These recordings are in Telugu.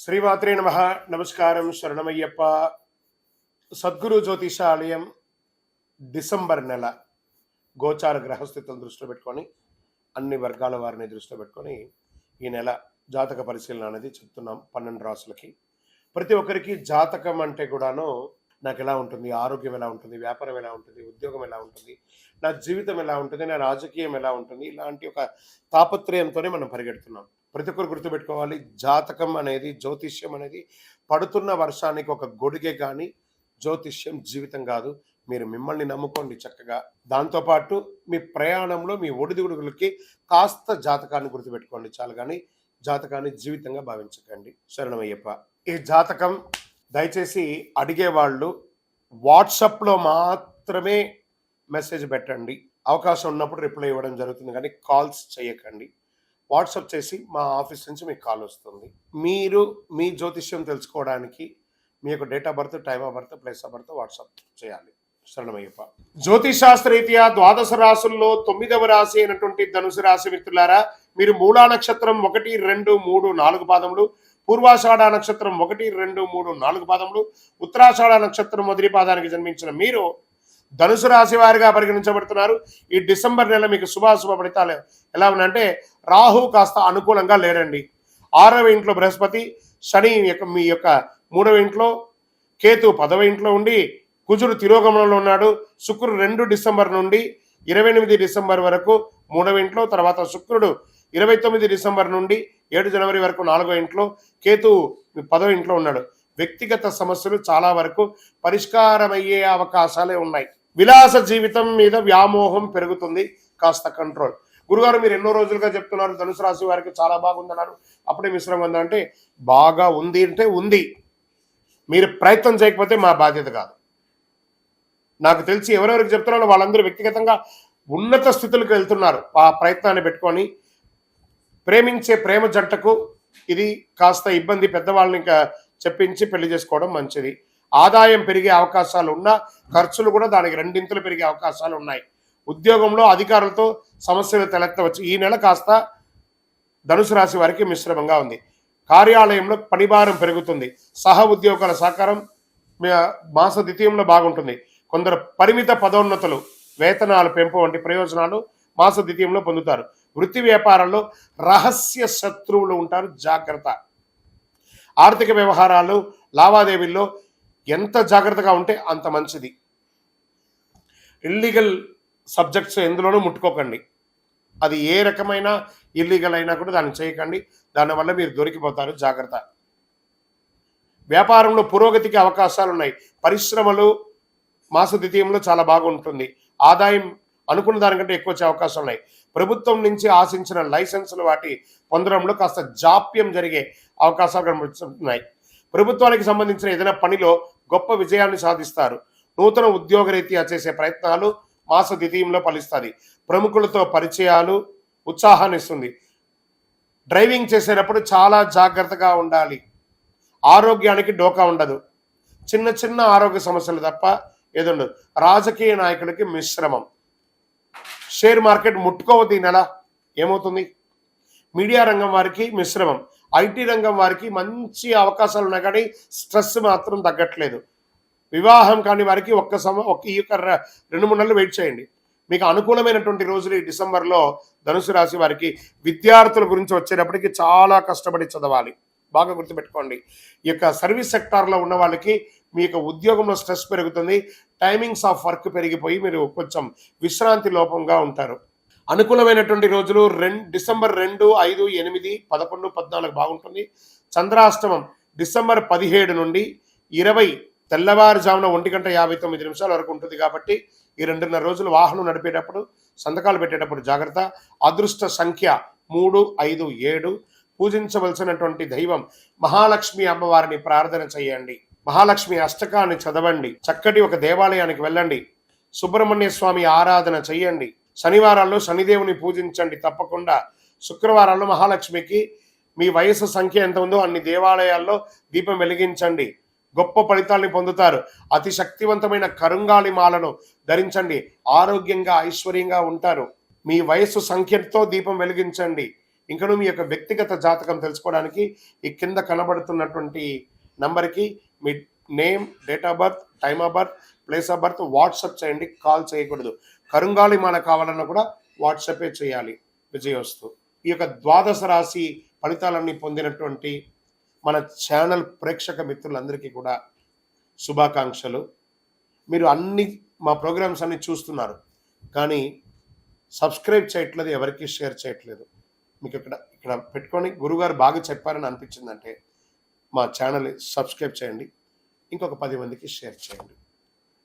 శ్రీమాత్రే నమ. నమస్కారం. శరణమయ్యప్ప. సద్గురు జ్యోతిషాలయం డిసెంబర్ నెల గోచార గ్రహస్థితులను దృష్టిలో పెట్టుకొని అన్ని వర్గాల వారిని దృష్టిలో పెట్టుకొని ఈ నెల జాతక పరిశీలన అనేది చెప్తున్నాం 12 రాసులకి. ప్రతి ఒక్కరికి జాతకం అంటే కూడాను నాకు ఎలా ఉంటుంది, ఆరోగ్యం ఎలా ఉంటుంది, వ్యాపారం ఎలా ఉంటుంది, ఉద్యోగం ఎలా ఉంటుంది, నా జీవితం ఎలా ఉంటుంది, నా రాజకీయం ఎలా ఉంటుంది, ఇలాంటి ఒక తాపత్రయంతోనే మనం పరిగెడుతున్నాం. ప్రతి ఒక్కరు గుర్తుపెట్టుకోవాలి, జాతకం అనేది, జ్యోతిష్యం అనేది పడుతున్న వర్షానికి ఒక గొడుగే కానీ జ్యోతిష్యం జీవితం కాదు. మీరు మిమ్మల్ని నమ్ముకోండి చక్కగా. దాంతోపాటు మీ ప్రయాణంలో మీ ఒడిదుడుగులకి కాస్త జాతకాన్ని గుర్తుపెట్టుకోండి చాలు, కానీ జాతకాన్ని జీవితంగా భావించకండి. శరణమయ్యప్ప. ఈ జాతకం దయచేసి అడిగేవాళ్ళు వాట్సాప్లో మాత్రమే మెసేజ్ పెట్టండి. అవకాశం ఉన్నప్పుడు రిప్లై ఇవ్వడం జరుగుతుంది, కానీ కాల్స్ చేయకండి. వాట్సాప్ చేసి మా ఆఫీస్ నుంచి మీకు కాల్ వస్తుంది. మీరు మీ జ్యోతిష్యం తెలుసుకోవడానికి మీ యొక్క date of birth, time of birth, place of birth WhatsApp చేయాలి. శరణమయ్యప్ప. జ్యోతిషాస్త్రరీత్యా ద్వాదశ రాశుల్లో 9వ రాశి అయినటువంటి ధనుసు రాశి మిత్రులారా, మీరు మూలా నక్షత్రం 1, 2, 3, 4 పాదములు, పూర్వాషాఢ నక్షత్రం 1, 2, 3, 4 పాదములు, ఉత్తరాషాఢ నక్షత్రం మొదటి పాదానికి జన్మించిన మీరు ధనుసు రాశి వారిగా పరిగణించబడుతున్నారు. ఈ డిసెంబర్ నెల మీకు శుభాశుభ ఫలితాలు ఎలా ఉన్నాయంటే, రాహు కాస్త అనుకూలంగా లేడండి. 6వ ఇంట్లో బృహస్పతి, శని మీ యొక్క 3వ ఇంట్లో, కేతు 10వ ఇంట్లో ఉండి, కుజుడు తిరోగమనంలో ఉన్నాడు. శుక్రుడు 2 డిసెంబర్ నుండి 28 డిసెంబర్ వరకు 3వ ఇంట్లో, తర్వాత శుక్రుడు 29 డిసెంబర్ నుండి 7 జనవరి వరకు 4వ ఇంట్లో, కేతు 10వ ఇంట్లో ఉన్నాడు. వ్యక్తిగత సమస్యలు చాలా వరకు పరిష్కారమయ్యే అవకాశాలే ఉన్నాయి. విలాస జీవితం మీద వ్యామోహం పెరుగుతుంది, కాస్త కంట్రోల్. గురుగారు, మీరు ఎన్నో రోజులుగా చెప్తున్నారు ధనుసు రాశి వారికి చాలా బాగుందన్నారు, అప్పుడే మిశ్రమం ఉందంటే బాగా ఉంది అంటే ఉంది. మీరు ప్రయత్నం చేయకపోతే మా బాధ్యత కాదు. నాకు తెలిసి ఎవరెవరికి చెప్తున్నారో వాళ్ళందరూ వ్యక్తిగతంగా ఉన్నత స్థితులకు వెళ్తున్నారు. ఆ ప్రయత్నాన్ని పెట్టుకొని ప్రేమించే ప్రేమ జంటకు ఇది కాస్త ఇబ్బంది. పెద్దవాళ్ళని ఇంకా చెప్పించి పెళ్లి చేసుకోవడం మంచిది. ఆదాయం పెరిగే అవకాశాలు ఉన్నా ఖర్చులు కూడా దానికి 2 పెరిగే అవకాశాలు ఉన్నాయి. ఉద్యోగంలో అధికారులతో సమస్యలు తలెత్తవచ్చు. ఈ నెల కాస్త ధనుసు రాశి వారికి మిశ్రమంగా ఉంది. కార్యాలయంలో పనిభారం పెరుగుతుంది. సహ ఉద్యోగుల సహకారం మాస ద్వితీయంలో బాగుంటుంది. కొందరు పరిమిత పదోన్నతులు, వేతనాలు పెంపు వంటి ప్రయోజనాలు మాస ద్వితీయంలో పొందుతారు. వృత్తి వ్యాపారాల్లో రహస్య శత్రువులు ఉంటారు, జాగ్రత్త. ఆర్థిక వ్యవహారాలు, లావాదేవీల్లో ఎంత జాగ్రత్తగా ఉంటే అంత మంచిది. ఇల్లీగల్ సబ్జెక్ట్స్ ఎందులోనూ ముట్టుకోకండి. అది ఏ రకమైన ఇల్లీగల్ అయినా కూడా దాన్ని చేయకండి. దానివల్ల మీరు దొరికిపోతారు, జాగ్రత్త. వ్యాపారంలో పురోగతికి అవకాశాలు ఉన్నాయి. పరిశ్రమలు మాస ద్వితీయంలో చాలా బాగుంటుంది. ఆదాయం అనుకున్న దానికంటే ఎక్కువ వచ్చే అవకాశాలు ఉన్నాయి. ప్రభుత్వం నుంచి ఆశించిన లైసెన్సులు వాటి పొందడంలో కాస్త జాప్యం జరిగే అవకాశాలు కనిపిస్తున్నాయి. ప్రభుత్వానికి సంబంధించిన ఏదైనా పనిలో గొప్ప విజయాన్ని సాధిస్తారు. నూతన ఉద్యోగరీత్యా చేసే ప్రయత్నాలు మాస ద్వితీయంలో ఫలిస్తుంది. ప్రముఖులతో పరిచయాలు ఉత్సాహాన్ని ఇస్తుంది. డ్రైవింగ్ చేసేటప్పుడు చాలా జాగ్రత్తగా ఉండాలి. ఆరోగ్యానికి డోకా ఉండదు. చిన్న చిన్న ఆరోగ్య సమస్యలు తప్ప ఏది ఉండదు. రాజకీయ నాయకులకి మిశ్రమం. షేర్ మార్కెట్ ముట్టుకోవద్దు ఈ నెల, ఏమవుతుంది. మీడియా రంగం వారికి మిశ్రమం. ఐటీ రంగం వారికి మంచి అవకాశాలు ఉన్నాయి, కానీ స్ట్రెస్ మాత్రం తగ్గట్లేదు. వివాహం కాని వారికి ఈ యొక్క 2-3 నెలలు వెయిట్ చేయండి. మీకు అనుకూలమైనటువంటి రోజులు ఈ డిసెంబర్లో ధనుసు రాశి వారికి. విద్యార్థుల గురించి వచ్చేటప్పటికి చాలా కష్టపడి చదవాలి, బాగా గుర్తుపెట్టుకోండి. ఈ యొక్క సర్వీస్ సెక్టార్లో ఉన్న వాళ్ళకి మీ యొక్క ఉద్యోగంలో స్ట్రెస్ పెరుగుతుంది. టైమింగ్స్ ఆఫ్ వర్క్ పెరిగిపోయి మీరు కొంచెం విశ్రాంతి లోపంగా ఉంటారు. అనుకూలమైనటువంటి రోజులు డిసెంబర్ 2, 5, 8, 11, 14 బాగుంటుంది. చంద్రాష్టమం డిసెంబర్ 17 నుండి 20 తెల్లవారుజామున 1:59 వరకు ఉంటుంది. కాబట్టి ఈ 2.5 రోజులు వాహనం నడిపేటప్పుడు, సంతకాలు పెట్టేటప్పుడు జాగ్రత్త. అదృష్ట సంఖ్య 3, 5, 7. పూజించవలసినటువంటి దైవం మహాలక్ష్మి అమ్మవారిని ప్రార్థన చేయండి. మహాలక్ష్మి అష్టకాన్ని చదవండి. చక్కటి ఒక దేవాలయానికి వెళ్ళండి. సుబ్రహ్మణ్య స్వామి ఆరాధన చెయ్యండి. శనివారాల్లో శనిదేవుని పూజించండి తప్పకుండా. శుక్రవారాల్లో మహాలక్ష్మికి మీ వయసు సంఖ్య ఎంత ఉందో అన్ని దేవాలయాల్లో దీపం వెలిగించండి. గొప్ప ఫలితాన్ని పొందుతారు. అతి శక్తివంతమైన కరుంగాలి మాలను ధరించండి. ఆరోగ్యంగా ఐశ్వర్యంగా ఉంటారు. మీ వయస్సు సంఖ్యతో దీపం వెలిగించండి. ఇంకను మీ యొక్క వ్యక్తిగత జాతకం తెలుసుకోవడానికి ఈ కింద కనబడుతున్నటువంటి నంబర్కి మీ name, date of birth, time of birth, place of birth WhatsApp చేయండి, కాల్ చేయకూడదు. కరుంగాలి మాల కావాలన్నా కూడా వాట్సాపే చేయాలి. విజయోస్తు. ఈ యొక్క ద్వాదశ రాశి ఫలితాలన్నీ పొందినటువంటి మన ఛానల్ ప్రేక్షక మిత్రులందరికీ కూడా శుభాకాంక్షలు. మీరు మా ప్రోగ్రామ్స్ అన్ని చూస్తున్నారు, కానీ సబ్స్క్రైబ్ చేయట్లేదు, ఎవరికి షేర్ చేయట్లేదు. మీకు ఇక్కడ పెట్టుకొని గురుగారు బాగా చెప్పారని అనిపించిందంటే మా ఛానల్ని సబ్స్క్రైబ్ చేయండి, ఇంకొక 10 మందికి షేర్ చేయండి.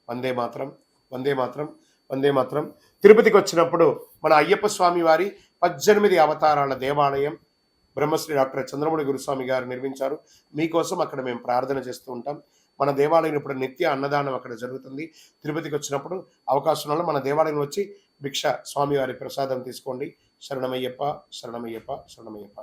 వందే మాత్రం, వందే మాత్రం, వందే మాత్రం. తిరుపతికి వచ్చినప్పుడు మన అయ్యప్ప స్వామి వారి 18 అవతారాల దేవాలయం బ్రహ్మశ్రీ డాక్టర్ చంద్రమౌళి గురుస్వామి గారు నిర్మించారు. మీకోసం అక్కడ మేము ప్రార్థన చేస్తూ ఉంటాం. మన దేవాలయం ఇప్పుడు నిత్య అన్నదానం అక్కడ జరుగుతుంది. తిరుపతికి వచ్చినప్పుడు అవకాశం వల్ల మన దేవాలయం వచ్చి భిక్ష స్వామివారి ప్రసాదం తీసుకోండి. శరణమయ్యప్ప, శరణమయ్యప్ప, శరణమయ్యప్ప.